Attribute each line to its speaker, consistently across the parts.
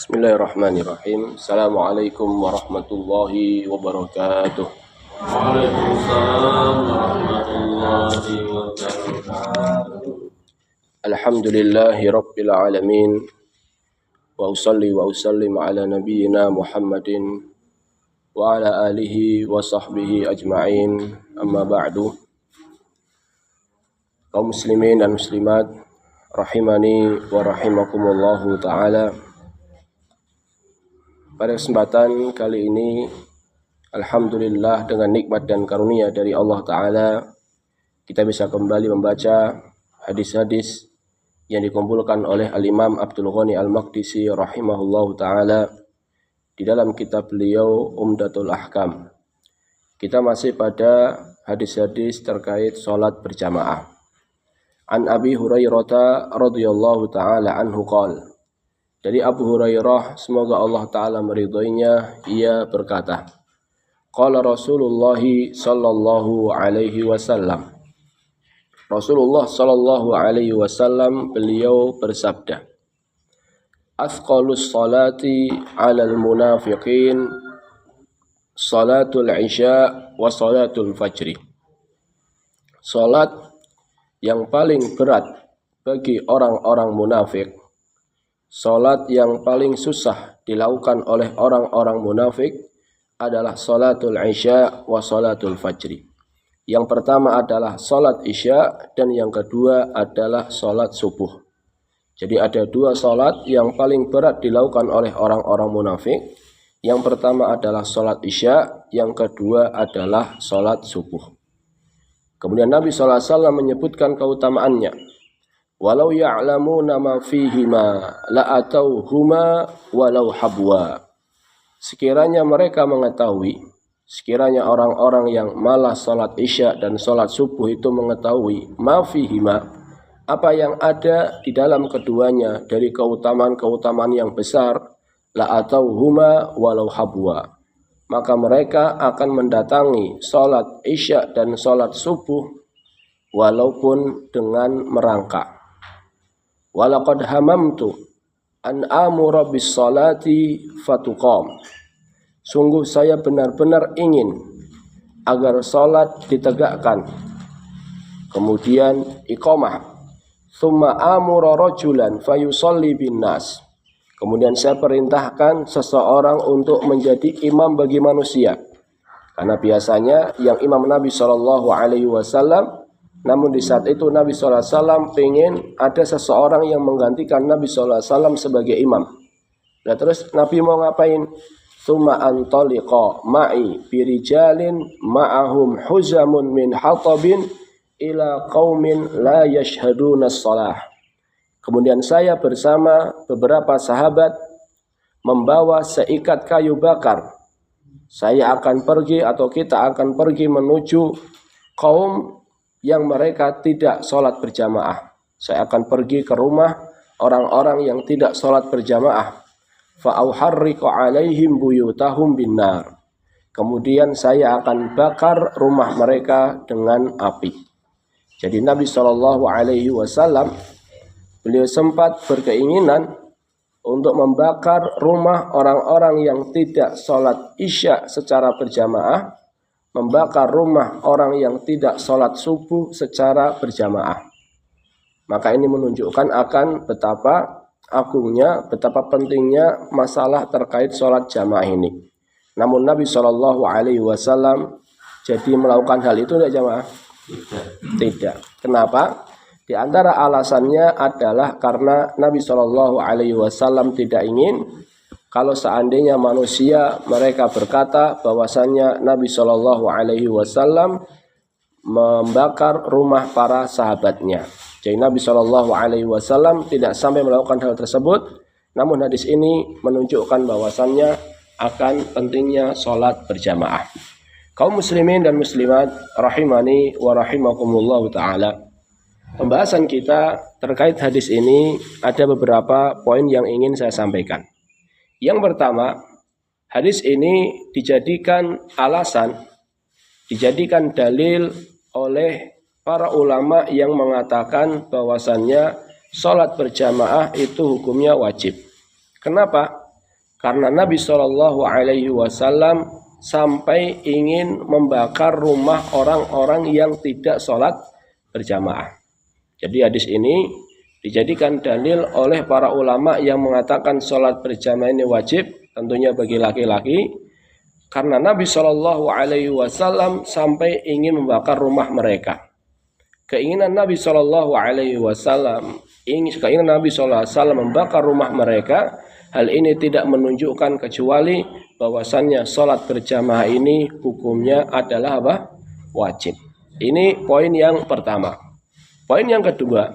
Speaker 1: Bismillahirrahmanirrahim. Assalamualaikum warahmatullahi wabarakatuh.
Speaker 2: Waalaikumsalam warahmatullahi wabarakatuh.
Speaker 1: Alhamdulillahi rabbil alamin. Wa usalli wa usallim ala nabiyyina Muhammadin wa ala alihi wa sahbihi ajma'in. Amma ba'du. Kaum muslimin dan muslimat rahimani wa rahimakumullahu ta'ala. Pada kesempatan kali ini, alhamdulillah dengan nikmat dan karunia dari Allah Ta'ala, kita bisa kembali membaca hadis-hadis yang dikumpulkan oleh Al-Imam Abdul Ghani Al-Maqdisi rahimahullahu ta'ala di dalam kitab beliau Umdatul Ahkam. Kita masih pada hadis-hadis terkait sholat berjamaah. An Abi Hurairah radhiyallahu ta'ala anhu qala, dari Abu Hurairah, semoga Allah Ta'ala meridhoinya, ia berkata, qala Rasulullah sallallahu alaihi wasallam. Rasulullah sallallahu alaihi wasallam beliau bersabda, Athqalus salati 'alal munafiqin salatul isya wa salatul fajri. Salat yang paling berat bagi orang-orang munafik, salat yang paling susah dilakukan oleh orang-orang munafik adalah salatul isya wa salatul fajri. Yang pertama adalah salat isya dan yang kedua adalah salat subuh. Jadi ada dua salat yang paling berat dilakukan oleh orang-orang munafik. Yang pertama adalah salat isya, yang kedua adalah salat subuh. Kemudian Nabi SAW menyebutkan keutamaannya. Walau ya'lamuna ma fihima la'atauhuma walau habwa. Sekiranya mereka mengetahui, sekiranya orang-orang yang malas salat isya dan salat subuh itu mengetahui ma fihima, apa yang ada di dalam keduanya dari keutamaan-keutamaan yang besar, la'atauhuma walau habwa, maka mereka akan mendatangi salat isya dan salat subuh walaupun dengan merangkak. Walaqad hamamtu an amura bis salati fatuqam. Sungguh saya benar-benar ingin agar salat ditegakkan, kemudian iqamah. Tsumma amura rajulan fayusalli bin nas. Kemudian saya perintahkan seseorang untuk menjadi imam bagi manusia. Karena biasanya yang imam Nabi SAW, namun di saat itu Nabi SAW pengen ada seseorang yang menggantikan Nabi SAW sebagai imam. Nah terus Nabi mau ngapain? Tsumma antaliqa ma'i birijalin ma'ahum huzamun min hatabin ila qaumin la yashhaduna shalah. Kemudian saya bersama beberapa sahabat membawa seikat kayu bakar. Saya akan pergi atau kita akan pergi menuju kaum yang mereka tidak sholat berjamaah. Saya akan pergi ke rumah orang-orang yang tidak sholat berjamaah. Fa'auharriqu alaihim buyutahum binnar. Kemudian saya akan bakar rumah mereka dengan api. Jadi Nabi SAW, beliau sempat berkeinginan untuk membakar rumah orang-orang yang tidak sholat isya secara berjamaah, membakar rumah orang yang tidak sholat subuh secara berjamaah. Maka ini menunjukkan akan betapa agungnya, betapa pentingnya masalah terkait sholat jamaah ini. Namun Nabi SAW jadi melakukan hal itu tidak jamaah? Tidak. Kenapa? Di antara alasannya adalah karena Nabi SAW tidak ingin kalau seandainya manusia mereka berkata bahwasannya Nabi SAW membakar rumah para sahabatnya. Jadi Nabi SAW tidak sampai melakukan hal tersebut. Namun hadis ini menunjukkan bahwasannya akan pentingnya sholat berjamaah. Kaum muslimin dan muslimat rahimani wa rahimakumullahu ta'ala. Pembahasan kita terkait hadis ini ada beberapa poin yang ingin saya sampaikan. Yang pertama, hadis ini dijadikan alasan, dijadikan dalil oleh para ulama yang mengatakan bahwasannya sholat berjamaah itu hukumnya wajib. Kenapa? Karena Nabi Shallallahu Alaihi Wasallam sampai ingin membakar rumah orang-orang yang tidak sholat berjamaah. Jadi hadis ini dijadikan dalil oleh para ulama yang mengatakan sholat berjamaah ini wajib, tentunya bagi laki-laki, karena Nabi Shallallahu Alaihi Wasallam sampai ingin membakar rumah mereka. Keinginan Nabi Shallallahu Alaihi Wasallam, keinginan Nabi Shallallahu Alaihi Wasallam membakar rumah mereka. Hal ini tidak menunjukkan kecuali bahwasannya sholat berjamaah ini hukumnya adalah apa? Wajib. Ini poin yang pertama. Poin yang kedua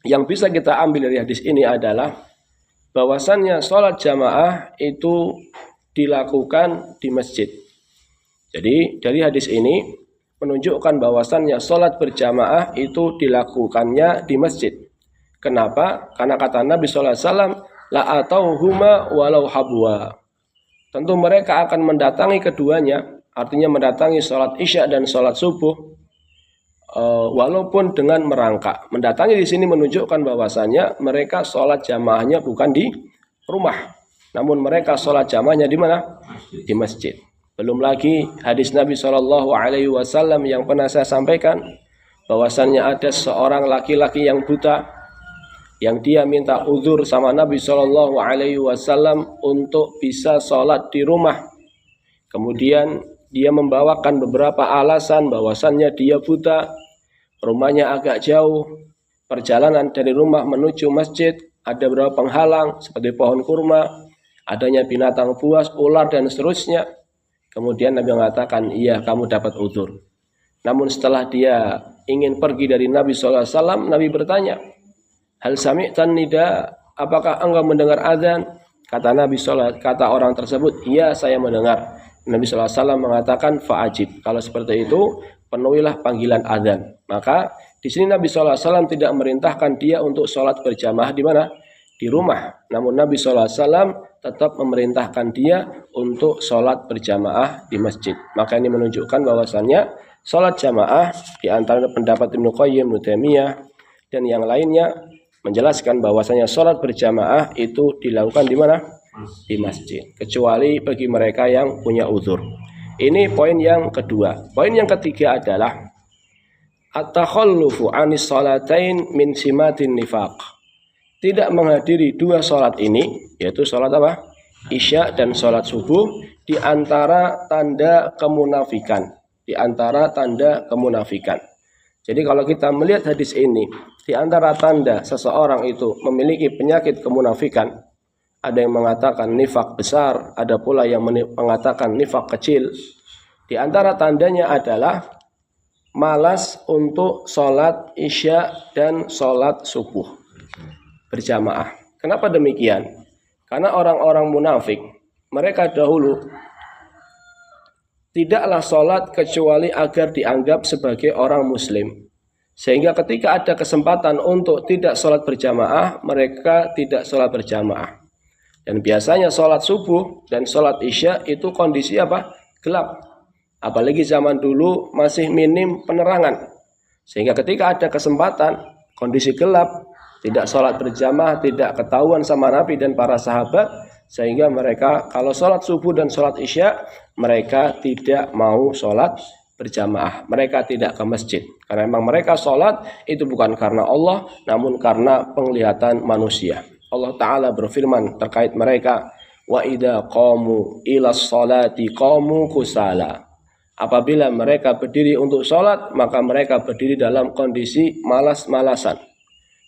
Speaker 1: yang bisa kita ambil dari hadis ini adalah bahwasannya sholat jamaah itu dilakukan di masjid. Jadi dari hadis ini menunjukkan bahwasannya sholat berjamaah itu dilakukannya di masjid. Kenapa? Karena kata Nabi SAW, la atauhuma walau habwa. Tentu mereka akan mendatangi keduanya, artinya mendatangi sholat isya dan sholat subuh, walaupun dengan merangkak. Mendatangi di sini menunjukkan bahwasanya mereka sholat jamaahnya bukan di rumah, namun mereka sholat jamaahnya di mana? Di masjid. Belum lagi hadis Nabi Shallallahu Alaihi Wasallam yang pernah saya sampaikan, bahwasannya ada seorang laki-laki yang buta, yang dia minta uzur sama Nabi Shallallahu Alaihi Wasallam untuk bisa sholat di rumah. Kemudian dia membawakan beberapa alasan bahwasannya dia buta, rumahnya agak jauh, perjalanan dari rumah menuju masjid ada beberapa penghalang seperti pohon kurma, adanya binatang buas, ular dan seterusnya. Kemudian Nabi mengatakan, iya kamu dapat uzur. Namun setelah dia ingin pergi dari Nabi Shallallahu Alaihi Wasallam, Nabi bertanya, hal sami'tan nida, apakah engkau mendengar azan? Kata Nabi SAW, kata orang tersebut, iya saya mendengar. Nabi SAW mengatakan fa'ajib. Kalau seperti itu, penuhilah panggilan azan. Maka di sini Nabi SAW tidak merintahkan dia untuk sholat berjamaah di mana? Di rumah. Namun Nabi SAW tetap memerintahkan dia untuk sholat berjamaah di masjid. Maka ini menunjukkan bahwasannya sholat jamaah di antara pendapat Ibnu Qayyim, Ibnu Taimiyah dan yang lainnya menjelaskan bahwasanya sholat berjamaah itu dilakukan di mana? Di masjid. Kecuali bagi mereka yang punya uzur. Ini poin yang kedua. Poin yang ketiga adalah at-takhallufu anis sholatain min simatin nifaq. Tidak menghadiri dua sholat ini, yaitu sholat apa? Isya dan sholat subuh, di antara tanda kemunafikan. Di antara tanda kemunafikan. Jadi kalau kita melihat hadis ini, di antara tanda seseorang itu memiliki penyakit kemunafikan, ada yang mengatakan nifak besar, ada pula yang mengatakan nifak kecil. Di antara tandanya adalah malas untuk sholat isya dan sholat subuh berjamaah. Kenapa demikian? Karena orang-orang munafik, mereka dahulu tidaklah sholat kecuali agar dianggap sebagai orang muslim. Sehingga ketika ada kesempatan untuk tidak sholat berjamaah, mereka tidak sholat berjamaah. Dan biasanya sholat subuh dan sholat isya itu kondisi apa? Gelap. Apalagi zaman dulu masih minim penerangan. Sehingga ketika ada kesempatan, kondisi gelap, tidak sholat berjamaah, tidak ketahuan sama Nabi dan para sahabat, sehingga mereka kalau sholat subuh dan sholat isya, mereka tidak mau sholat berjamaah. Mereka tidak ke masjid. Karena memang mereka sholat itu bukan karena Allah, namun karena penglihatan manusia. Allah Ta'ala berfirman terkait mereka, wa idza qamu ila sholati qamu kusala. Apabila mereka berdiri untuk sholat, maka mereka berdiri dalam kondisi malas-malasan.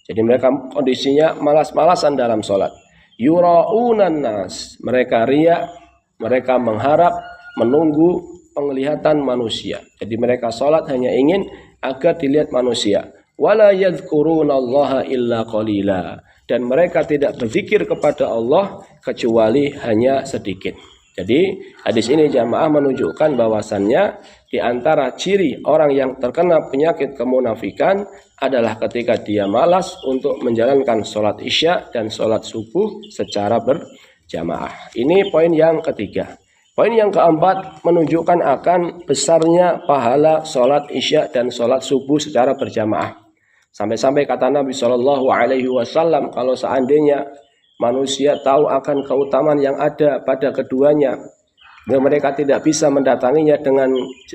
Speaker 1: Jadi mereka kondisinya malas-malasan dalam sholat. Yura'unan nas, mereka riya, mereka mengharap, menunggu penglihatan manusia. Jadi mereka sholat hanya ingin agar dilihat manusia. Wala yadhkurunallaha illa qalila. Dan mereka tidak berzikir kepada Allah kecuali hanya sedikit. Jadi hadis ini jamaah menunjukkan bahwasannya di antara ciri orang yang terkena penyakit kemunafikan adalah ketika dia malas untuk menjalankan sholat isya dan sholat subuh secara berjamaah. Ini poin yang ketiga. Poin yang keempat menunjukkan akan besarnya pahala sholat isya dan sholat subuh secara berjamaah. Sampai-sampai kata Nabi SAW, kalau seandainya manusia tahu akan keutamaan yang ada pada keduanya, dan mereka tidak bisa mendatanginya dengan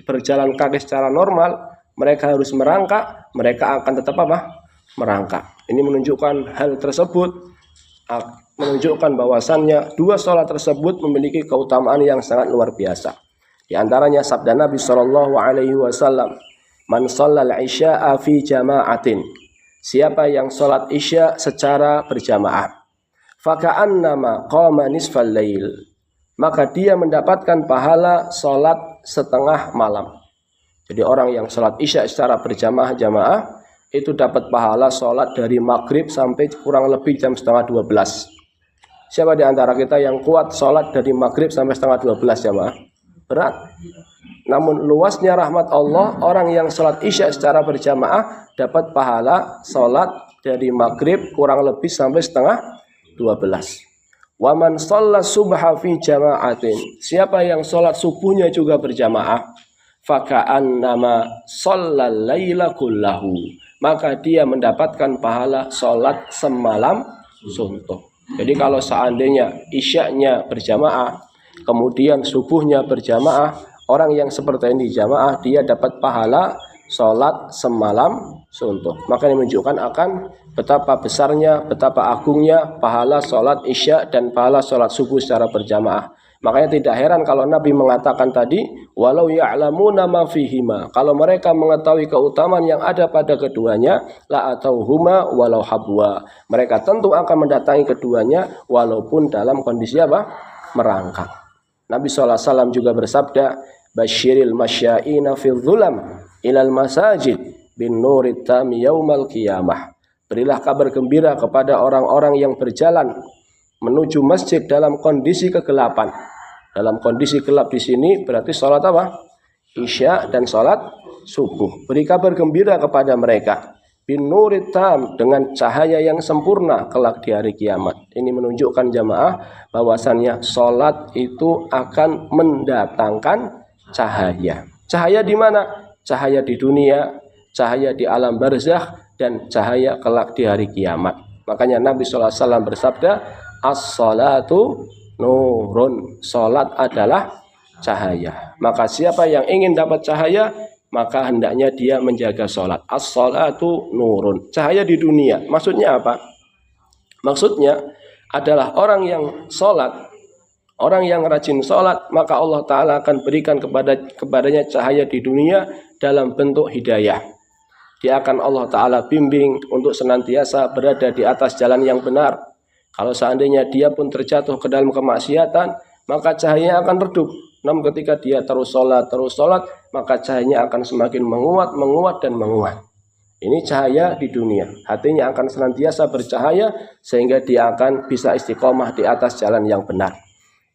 Speaker 1: berjalan kaki secara normal, mereka harus merangkak, mereka akan tetap apa? Merangkak. Ini menunjukkan hal tersebut, menunjukkan bahwasannya dua sholat tersebut memiliki keutamaan yang sangat luar biasa. Di antaranya sabda Nabi SAW, "Man shallal isya'a fi jama'atin." Siapa yang sholat isya secara berjamaah, faka'annama qama nisfal lail, maka dia mendapatkan pahala sholat setengah malam. Jadi orang yang sholat isya secara berjamaah-jamaah itu dapat pahala sholat dari maghrib sampai kurang lebih jam setengah 12. Siapa di antara kita yang kuat sholat dari maghrib sampai setengah 12 jamaah? Berat. Namun luasnya rahmat Allah, orang yang sholat isya secara berjamaah dapat pahala sholat dari maghrib kurang lebih sampai setengah 12. Wa man shalla subha fi jama'atin. Siapa yang sholat subuhnya juga berjamaah, faka'annama shallal laila kullahu, maka dia mendapatkan pahala sholat semalam suntuk. Jadi kalau seandainya isyaknya berjamaah, kemudian subuhnya berjamaah, orang yang seperti ini jamaah, dia dapat pahala sholat semalam suntuk. Maka ini menunjukkan akan betapa besarnya, betapa agungnya pahala sholat isya dan pahala sholat subuh secara berjamaah. Makanya tidak heran kalau Nabi mengatakan tadi, walau ya'lamuna ma fihima, kalau mereka mengetahui keutamaan yang ada pada keduanya, la atauhuma walau habwa, mereka tentu akan mendatangi keduanya walaupun dalam kondisi apa? Merangkak. Nabi SAW juga bersabda, "Basyiril masya'ina fil dhulam ilal masajid bin nurit tami yaumal qiyamah." Berilah kabar gembira kepada orang-orang yang berjalan menuju masjid dalam kondisi kegelapan. Dalam kondisi gelap di sini berarti sholat apa? Isya dan sholat subuh. Beri kabar gembira kepada mereka bin nurit tam, dengan cahaya yang sempurna kelak di hari kiamat. Ini menunjukkan jamaah bahwasannya sholat itu akan mendatangkan cahaya. Cahaya di mana? Cahaya di dunia, cahaya di alam barzakh, dan cahaya kelak di hari kiamat. Makanya Nabi SAW bersabda, as-salatu nurun, sholat adalah cahaya. Maka siapa yang ingin dapat cahaya, maka hendaknya dia menjaga sholat. As-salatu nurun, cahaya di dunia. Maksudnya apa? Maksudnya adalah orang yang sholat, orang yang rajin sholat, maka Allah Ta'ala akan berikan kepadanya cahaya di dunia dalam bentuk hidayah. Dia akan Allah Ta'ala bimbing untuk senantiasa berada di atas jalan yang benar. Kalau seandainya dia pun terjatuh ke dalam kemaksiatan, maka cahayanya akan redup. Namun ketika dia terus sholat, maka cahayanya akan semakin menguat dan menguat. Ini cahaya di dunia. Hatinya akan senantiasa bercahaya sehingga dia akan bisa istiqomah di atas jalan yang benar.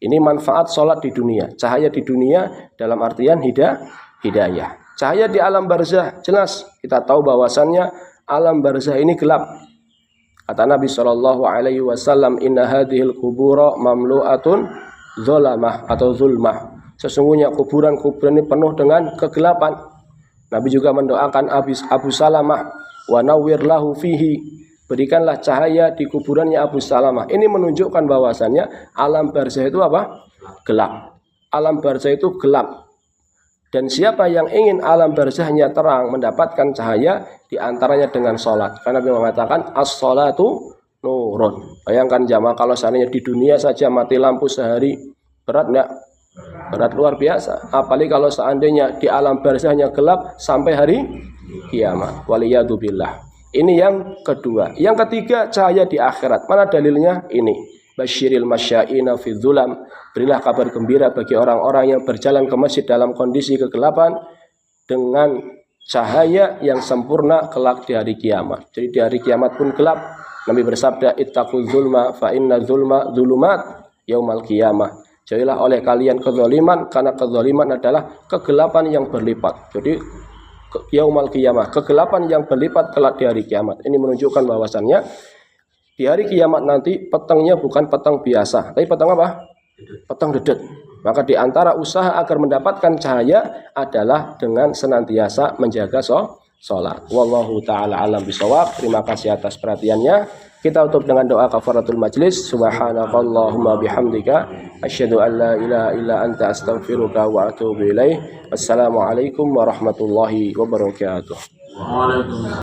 Speaker 1: Ini manfaat sholat di dunia. Cahaya di dunia dalam artian hidayah. Cahaya di alam barzah, jelas kita tahu bahwasannya alam barzah ini gelap. Kata Nabi SAW, "Inna hadhil kubura mamlu'atun zolamah atau zulmah." Sesungguhnya kuburan-kuburan ini penuh dengan kegelapan. Nabi juga mendoakan Abu Salamah, "Wa nawwir lahu fihi." Berikanlah cahaya di kuburannya Abu Salamah. Ini menunjukkan bahwasannya alam barzah itu apa? Gelap. Alam barzah itu gelap. Dan siapa yang ingin alam barzahnya terang, mendapatkan cahaya, diantaranya dengan sholat. Karena Nabi mengatakan, as-sholatu nurun. Bayangkan jamaah kalau seandainya di dunia saja mati lampu sehari, berat enggak? Berat luar biasa. Apalagi kalau seandainya di alam barzahnya gelap sampai hari kiamat. Waliyadzubillah. Ini yang kedua. Yang ketiga, cahaya di akhirat. Mana dalilnya? Ini. Basyiril masya'ina fi dhulam. Berilah kabar gembira bagi orang-orang yang berjalan ke masjid dalam kondisi kegelapan dengan cahaya yang sempurna kelak di hari kiamat. Jadi di hari kiamat pun gelap. Nabi bersabda, ittaqul zulma fa inna zulma zulumat yaumal qiyamah. Jauhilah oleh kalian kezaliman, karena kezaliman adalah kegelapan yang berlipat. Jadi yaumal qiyamah, kegelapan yang berlipat kelak di hari kiamat. Ini menunjukkan bahwasannya di hari kiamat nanti petangnya bukan petang biasa, tapi petang apa? Petang dedet. Maka di antara usaha agar mendapatkan cahaya adalah dengan senantiasa menjaga sholat. Wallahu ta'ala alam bisawab. Terima kasih atas perhatiannya. Kita tutup dengan doa kafaratul majlis. Subhanakallahumma bihamdika asyhadu an la ilaha illa anta astaghfiruka wa atubu ilaih. Wassalamualaikum warahmatullahi wabarakatuh.
Speaker 2: Waalaikumsalam.